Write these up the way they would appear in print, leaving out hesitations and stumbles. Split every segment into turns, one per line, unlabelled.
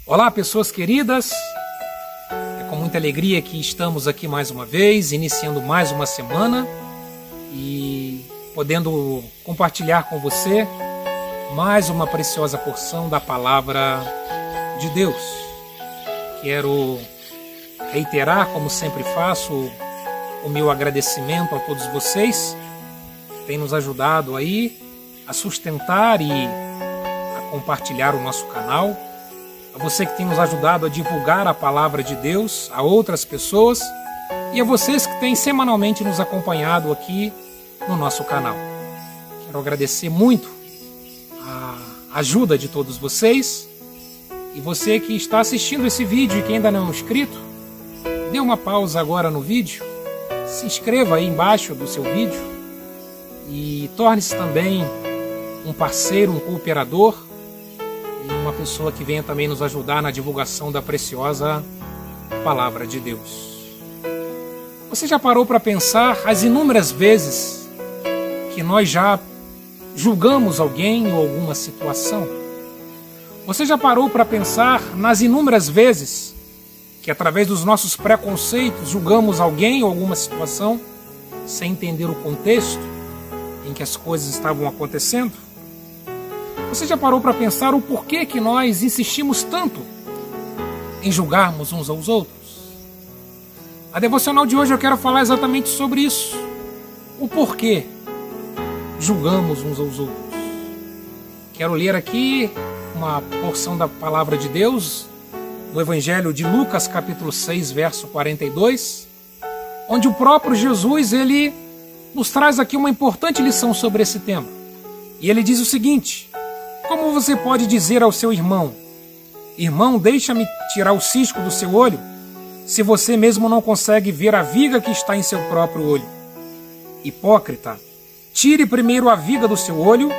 Olá, pessoas queridas, é com muita alegria que estamos aqui mais uma vez, iniciando mais uma semana e podendo compartilhar com você mais uma preciosa porção da Palavra de Deus. Quero reiterar, como sempre faço, o meu agradecimento a todos vocês que têm nos ajudado aí a sustentar e a compartilhar o nosso canal. A você que tem nos ajudado a divulgar a Palavra de Deus a outras pessoas e a vocês que têm semanalmente nos acompanhado aqui no nosso canal. Quero agradecer muito a ajuda de todos vocês e você que está assistindo esse vídeo e que ainda não é inscrito, dê uma pausa agora no vídeo, se inscreva aí embaixo do seu vídeo e torne-se também um parceiro, um cooperador, uma pessoa que venha também nos ajudar na divulgação da preciosa Palavra de Deus. Você já parou para pensar as inúmeras vezes que nós já julgamos alguém ou alguma situação? Você já parou para pensar nas inúmeras vezes que através dos nossos preconceitos julgamos alguém ou alguma situação sem entender o contexto em que as coisas estavam acontecendo? Você já parou para pensar o porquê que nós insistimos tanto em julgarmos uns aos outros? A devocional de hoje eu quero falar exatamente sobre isso. O porquê julgamos uns aos outros. Quero ler aqui uma porção da Palavra de Deus no Evangelho de Lucas, capítulo 6, verso 42, onde o próprio Jesus ele nos traz aqui uma importante lição sobre esse tema. E ele diz o seguinte: como você pode dizer ao seu irmão, irmão, deixa-me tirar o cisco do seu olho, se você mesmo não consegue ver a viga que está em seu próprio olho? Hipócrita, tire primeiro a viga do seu olho,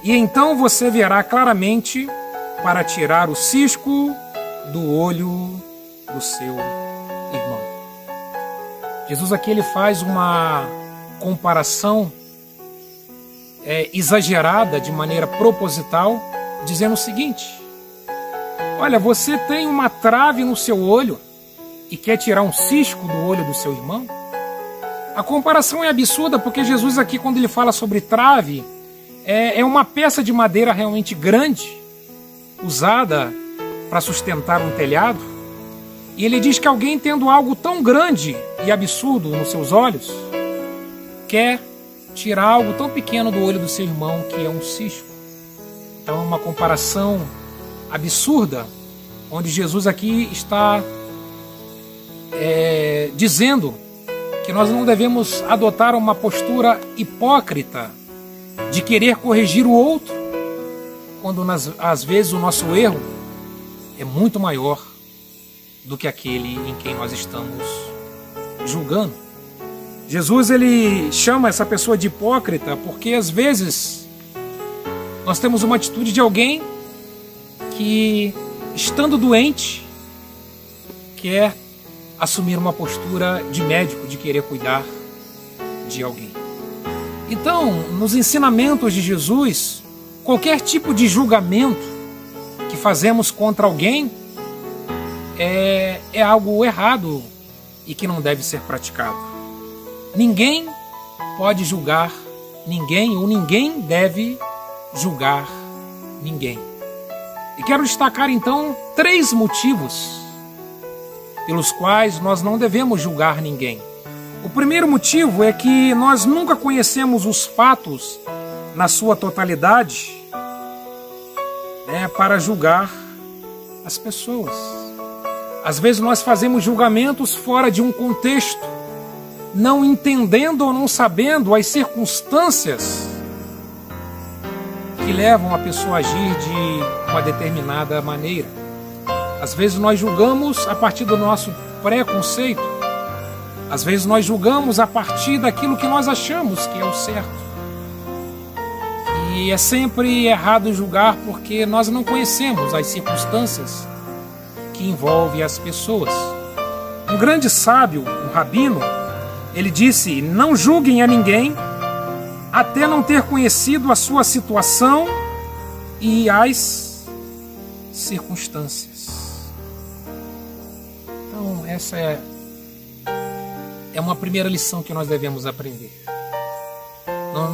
e então você verá claramente para tirar o cisco do olho do seu irmão. Jesus aqui ele faz uma comparação exagerada, de maneira proposital, dizendo o seguinte: olha, você tem uma trave no seu olho e quer tirar um cisco do olho do seu irmão? A comparação é absurda porque Jesus aqui, quando ele fala sobre trave, é uma peça de madeira realmente grande, usada para sustentar um telhado, e ele diz que alguém tendo algo tão grande e absurdo nos seus olhos, quer tirar algo tão pequeno do olho do seu irmão, que é um cisco. Então é uma comparação absurda, onde Jesus aqui está dizendo que nós não devemos adotar uma postura hipócrita de querer corrigir o outro, quando às vezes o nosso erro é muito maior do que aquele em quem nós estamos julgando. Jesus ele chama essa pessoa de hipócrita porque às vezes nós temos uma atitude de alguém que, estando doente, quer assumir uma postura de médico, de querer cuidar de alguém. Então, nos ensinamentos de Jesus, qualquer tipo de julgamento que fazemos contra alguém é algo errado e que não deve ser praticado. Ninguém pode julgar ninguém, ou ninguém deve julgar ninguém. E quero destacar então 3 motivos pelos quais nós não devemos julgar ninguém. O primeiro motivo é que nós nunca conhecemos os fatos na sua totalidade, para julgar as pessoas. Às vezes nós fazemos julgamentos fora de um contexto, não entendendo ou não sabendo as circunstâncias que levam a pessoa a agir de uma determinada maneira. Às vezes nós julgamos a partir do nosso preconceito. Às vezes nós julgamos a partir daquilo que nós achamos que é o certo. E é sempre errado julgar porque nós não conhecemos as circunstâncias que envolvem as pessoas. Um grande sábio, um rabino, ele disse: não julguem a ninguém até não ter conhecido a sua situação e as circunstâncias. Essa é uma primeira lição que nós devemos aprender.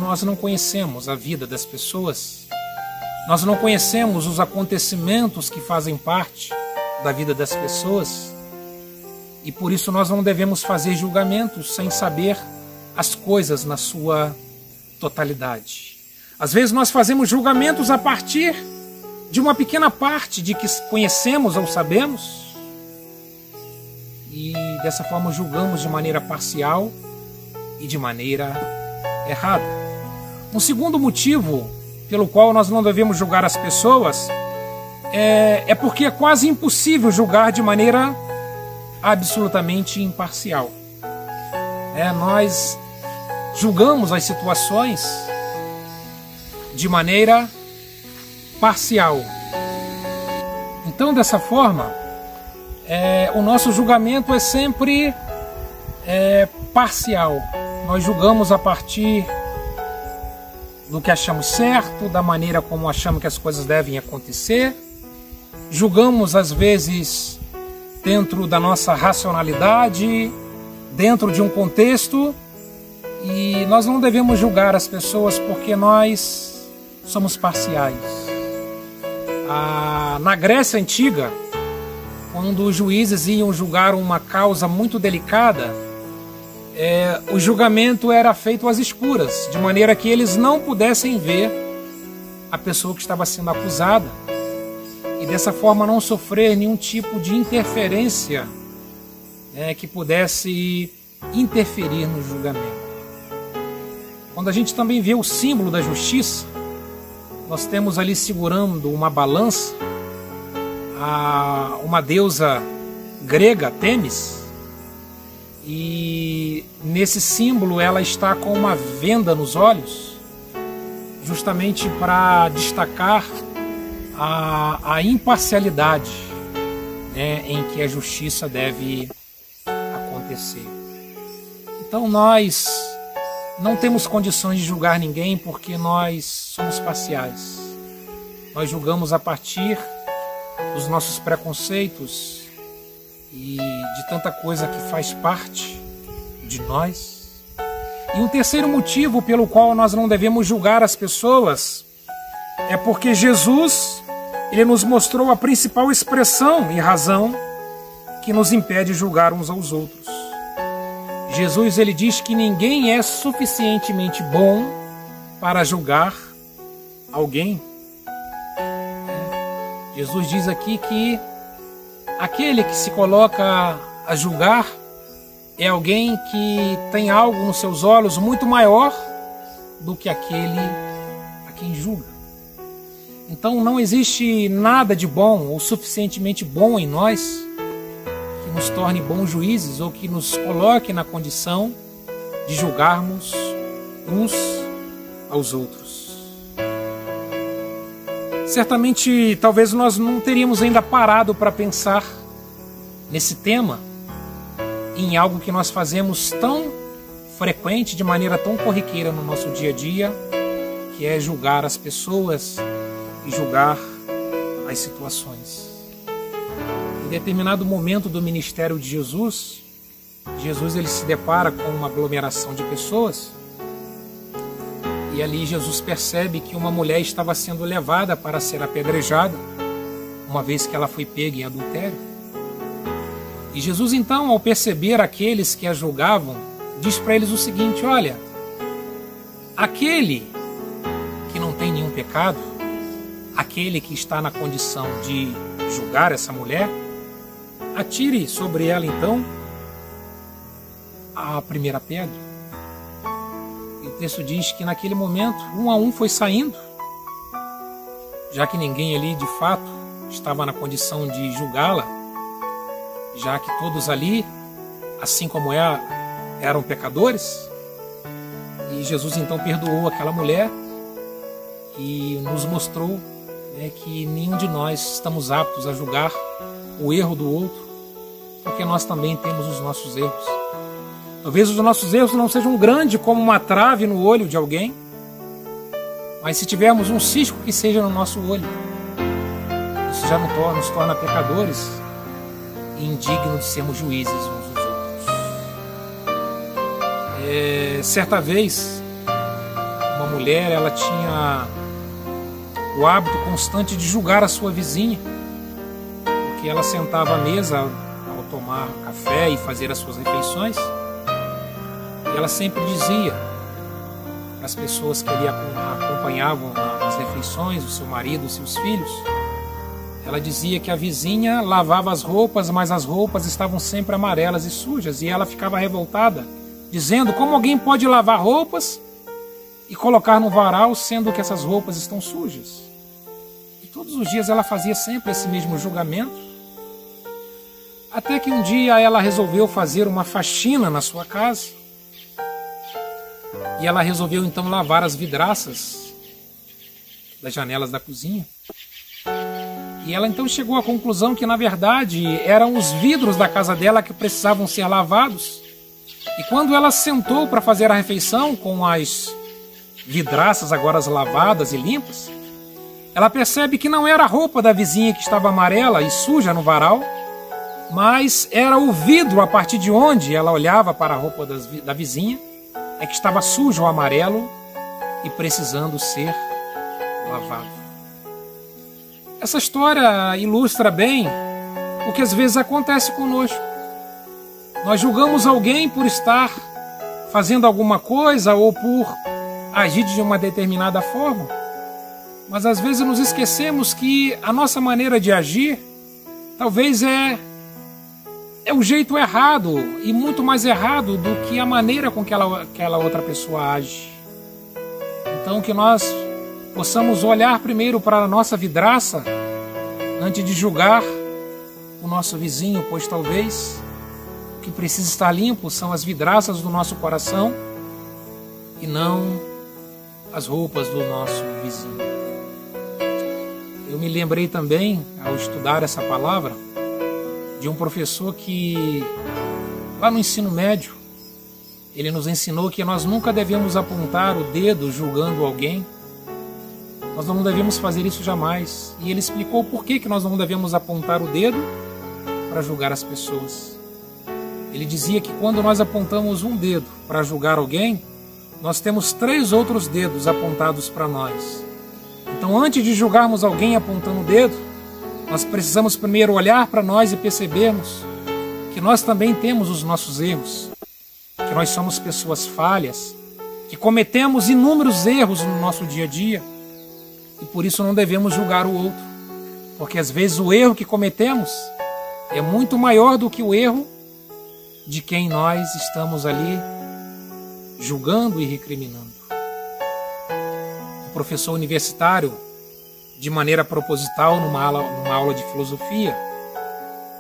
Nós não conhecemos a vida das pessoas, nós não conhecemos os acontecimentos que fazem parte da vida das pessoas, e por isso nós não devemos fazer julgamentos sem saber as coisas na sua totalidade. Às vezes nós fazemos julgamentos a partir de uma pequena parte de que conhecemos ou sabemos, e dessa forma julgamos de maneira parcial e de maneira errada. Um segundo motivo pelo qual nós não devemos julgar as pessoas é porque é quase impossível julgar de maneira absolutamente imparcial. Nós julgamos as situações de maneira parcial. Então, dessa forma, o nosso julgamento é sempre parcial. Nós julgamos a partir do que achamos certo, da maneira como achamos que as coisas devem acontecer. Julgamos, às vezes, dentro da nossa racionalidade, dentro de um contexto, e nós não devemos julgar as pessoas porque nós somos parciais. Na Grécia Antiga, quando os juízes iam julgar uma causa muito delicada, o julgamento era feito às escuras, de maneira que eles não pudessem ver a pessoa que estava sendo acusada, e dessa forma não sofrer nenhum tipo de interferência que pudesse interferir no julgamento. Quando a gente também vê o símbolo da justiça, nós temos ali segurando uma balança uma deusa grega, Têmis, e nesse símbolo ela está com uma venda nos olhos, justamente para destacar a imparcialidade em que a justiça deve acontecer. Então nós não temos condições de julgar ninguém porque nós somos parciais. Nós julgamos a partir dos nossos preconceitos e de tanta coisa que faz parte de nós. E um terceiro motivo pelo qual nós não devemos julgar as pessoas é porque Jesus, ele nos mostrou a principal expressão e razão que nos impede de julgar uns aos outros. Jesus, ele diz que ninguém é suficientemente bom para julgar alguém. Jesus diz aqui que aquele que se coloca a julgar é alguém que tem algo nos seus olhos muito maior do que aquele a quem julga. Então não existe nada de bom ou suficientemente bom em nós que nos torne bons juízes ou que nos coloque na condição de julgarmos uns aos outros. Certamente, talvez nós não teríamos ainda parado para pensar nesse tema, em algo que nós fazemos tão frequente, de maneira tão corriqueira no nosso dia a dia, que é julgar as pessoas e julgar as situações. Em determinado momento do ministério de Jesus, ele se depara com uma aglomeração de pessoas, e ali Jesus percebe que uma mulher estava sendo levada para ser apedrejada, uma vez que ela foi pega em adultério. E Jesus então, ao perceber aqueles que a julgavam, diz para eles o seguinte: olha, aquele que não tem nenhum pecado, aquele que está na condição de julgar essa mulher, atire sobre ela então a primeira pedra. E o texto diz que naquele momento, um a um foi saindo, já que ninguém ali de fato estava na condição de julgá-la, já que todos ali, assim como eram pecadores. E Jesus então perdoou aquela mulher e nos mostrou que nenhum de nós estamos aptos a julgar o erro do outro, porque nós também temos os nossos erros. Talvez os nossos erros não sejam grandes como uma trave no olho de alguém, mas se tivermos um cisco que seja no nosso olho, isso já nos torna pecadores e indigno de sermos juízes uns dos outros. Certa vez, uma mulher, ela tinha o hábito constante de julgar a sua vizinha, porque ela sentava à mesa ao tomar café e fazer as suas refeições, e ela sempre dizia para as pessoas que ali acompanhavam as refeições, o seu marido, os seus filhos, ela dizia que a vizinha lavava as roupas, mas as roupas estavam sempre amarelas e sujas, e ela ficava revoltada, dizendo: como alguém pode lavar roupas e colocar no varal, sendo que essas roupas estão sujas? E todos os dias ela fazia sempre esse mesmo julgamento, até que um dia ela resolveu fazer uma faxina na sua casa, e ela resolveu então lavar as vidraças das janelas da cozinha. E ela então chegou à conclusão que, na verdade, eram os vidros da casa dela que precisavam ser lavados. E quando ela sentou para fazer a refeição, com as vidraças agora lavadas e limpas, ela percebe que não era a roupa da vizinha que estava amarela e suja no varal, mas era o vidro a partir de onde ela olhava para a roupa da vizinha, que estava sujo ou amarelo e precisando ser lavado. Essa história ilustra bem o que às vezes acontece conosco. Nós julgamos alguém por estar fazendo alguma coisa ou por agir de uma determinada forma, mas às vezes nos esquecemos que a nossa maneira de agir talvez é o jeito errado, e muito mais errado do que a maneira com que aquela outra pessoa age. Então que nós possamos olhar primeiro para a nossa vidraça antes de julgar o nosso vizinho, pois talvez o que precisa estar limpo são as vidraças do nosso coração e não as roupas do nosso vizinho. Eu me lembrei também, ao estudar essa palavra, de um professor que, lá no ensino médio, ele nos ensinou que nós nunca devemos apontar o dedo julgando alguém. Nós não devemos fazer isso jamais. E ele explicou por que nós não devemos apontar o dedo para julgar as pessoas. Ele dizia que quando nós apontamos um dedo para julgar alguém, nós temos 3 outros dedos apontados para nós. Então, antes de julgarmos alguém apontando o dedo, nós precisamos primeiro olhar para nós e percebermos que nós também temos os nossos erros, que nós somos pessoas falhas, que cometemos inúmeros erros no nosso dia a dia, e por isso não devemos julgar o outro, porque às vezes o erro que cometemos é muito maior do que o erro de quem nós estamos ali julgando e recriminando. O professor universitário, de maneira proposital, numa aula de filosofia,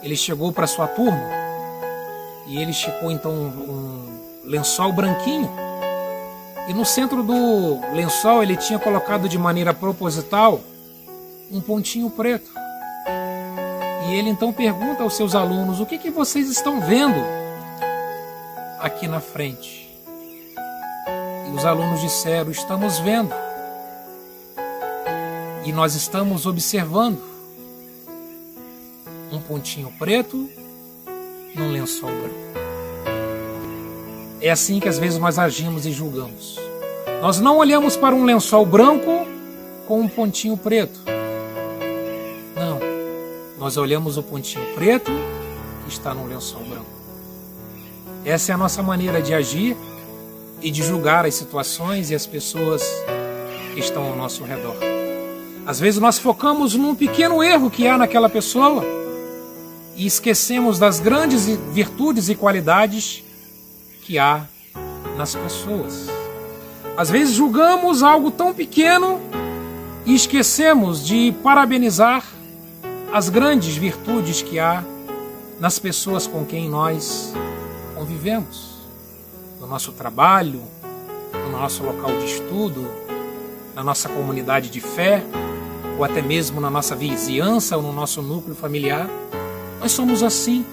ele chegou para sua turma e ele esticou então um lençol branquinho, e no centro do lençol ele tinha colocado de maneira proposital um pontinho preto. E ele então pergunta aos seus alunos: o que vocês estão vendo aqui na frente? E os alunos disseram: estamos vendo. E nós estamos observando um pontinho preto num lençol branco. É assim que às vezes nós agimos e julgamos. Nós não olhamos para um lençol branco com um pontinho preto. Não. Nós olhamos o pontinho preto que está no lençol branco. Essa é a nossa maneira de agir e de julgar as situações e as pessoas que estão ao nosso redor. Às vezes nós focamos num pequeno erro que há naquela pessoa e esquecemos das grandes virtudes e qualidades que há nas pessoas. Às vezes julgamos algo tão pequeno e esquecemos de parabenizar as grandes virtudes que há nas pessoas com quem nós convivemos, no nosso trabalho, no nosso local de estudo, na nossa comunidade de fé, ou até mesmo na nossa vizinhança ou no nosso núcleo familiar. Nós somos assim.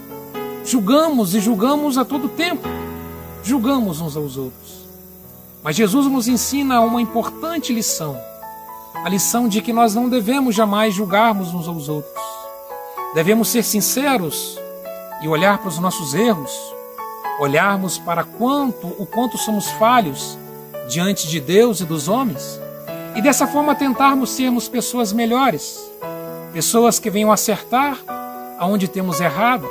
Julgamos e julgamos a todo tempo. Julgamos uns aos outros. Mas Jesus nos ensina uma importante lição. A lição de que nós não devemos jamais julgarmos uns aos outros. Devemos ser sinceros e olhar para os nossos erros, olharmos para o quanto somos falhos diante de Deus e dos homens, e dessa forma tentarmos sermos pessoas melhores, pessoas que venham acertar aonde temos errado,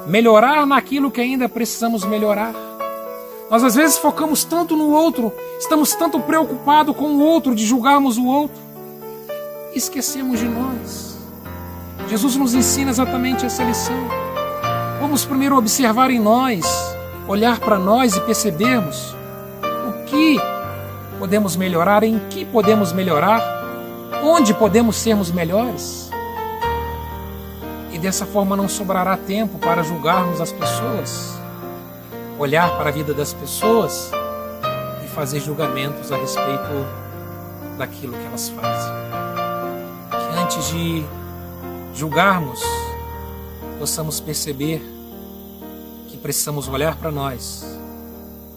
melhorar naquilo que ainda precisamos melhorar. Nós às vezes focamos tanto no outro, estamos tanto preocupados com o outro, de julgarmos o outro, esquecemos de nós. Jesus nos ensina exatamente essa lição. Vamos primeiro observar em nós, olhar para nós e percebermos o que podemos melhorar, em que podemos melhorar, onde podemos sermos melhores. E dessa forma não sobrará tempo para julgarmos as pessoas, olhar para a vida das pessoas e fazer julgamentos a respeito daquilo que elas fazem. Que antes de julgarmos, possamos perceber que precisamos olhar para nós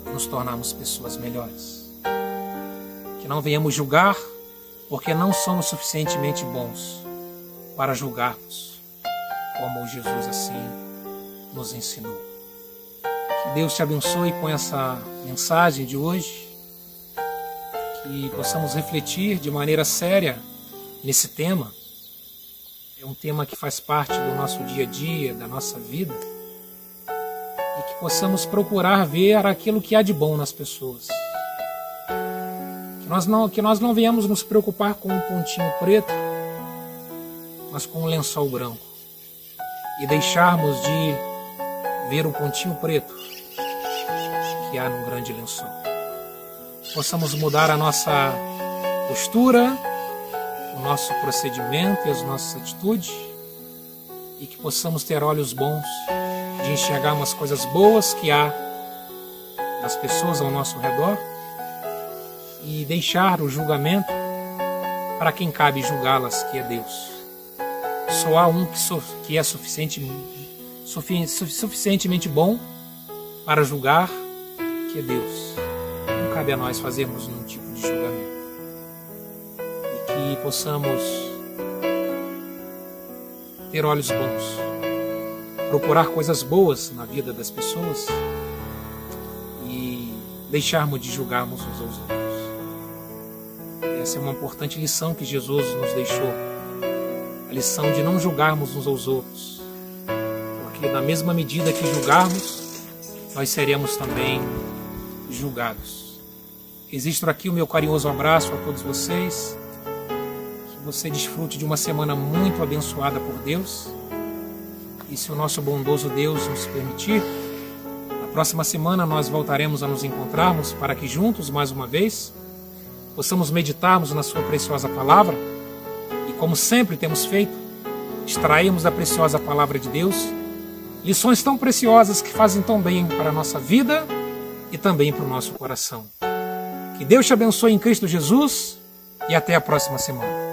e nos tornarmos pessoas melhores. Que não venhamos julgar porque não somos suficientemente bons para julgarmos, como Jesus assim nos ensinou. Que Deus te abençoe com essa mensagem de hoje, que possamos refletir de maneira séria nesse tema. É um tema que faz parte do nosso dia a dia, da nossa vida, e que possamos procurar ver aquilo que há de bom nas pessoas. Que nós não venhamos nos preocupar com um pontinho preto, mas com um lençol branco, e deixarmos de ver o pontinho preto que há num grande lençol. Possamos mudar a nossa postura, o nosso procedimento e as nossas atitudes, e que possamos ter olhos bons de enxergar umas coisas boas que há nas pessoas ao nosso redor e deixar o julgamento para quem cabe julgá-las, que é Deus. Só há um que é suficientemente bom para julgar, que é Deus. Não cabe a nós fazermos nenhum tipo de julgamento. E que possamos ter olhos bons, procurar coisas boas na vida das pessoas e deixarmos de julgarmos uns aos outros. Essa é uma importante lição que Jesus nos deixou, a lição de não julgarmos uns aos outros, porque na mesma medida que julgarmos, nós seremos também julgados. Registro aqui o meu carinhoso abraço a todos vocês, que você desfrute de uma semana muito abençoada por Deus, e se o nosso bondoso Deus nos permitir, na próxima semana nós voltaremos a nos encontrarmos para que juntos, mais uma vez, possamos meditarmos na sua preciosa palavra e, como sempre temos feito, extrairmos da preciosa palavra de Deus lições tão preciosas que fazem tão bem para a nossa vida e também para o nosso coração. Que Deus te abençoe em Cristo Jesus e até a próxima semana.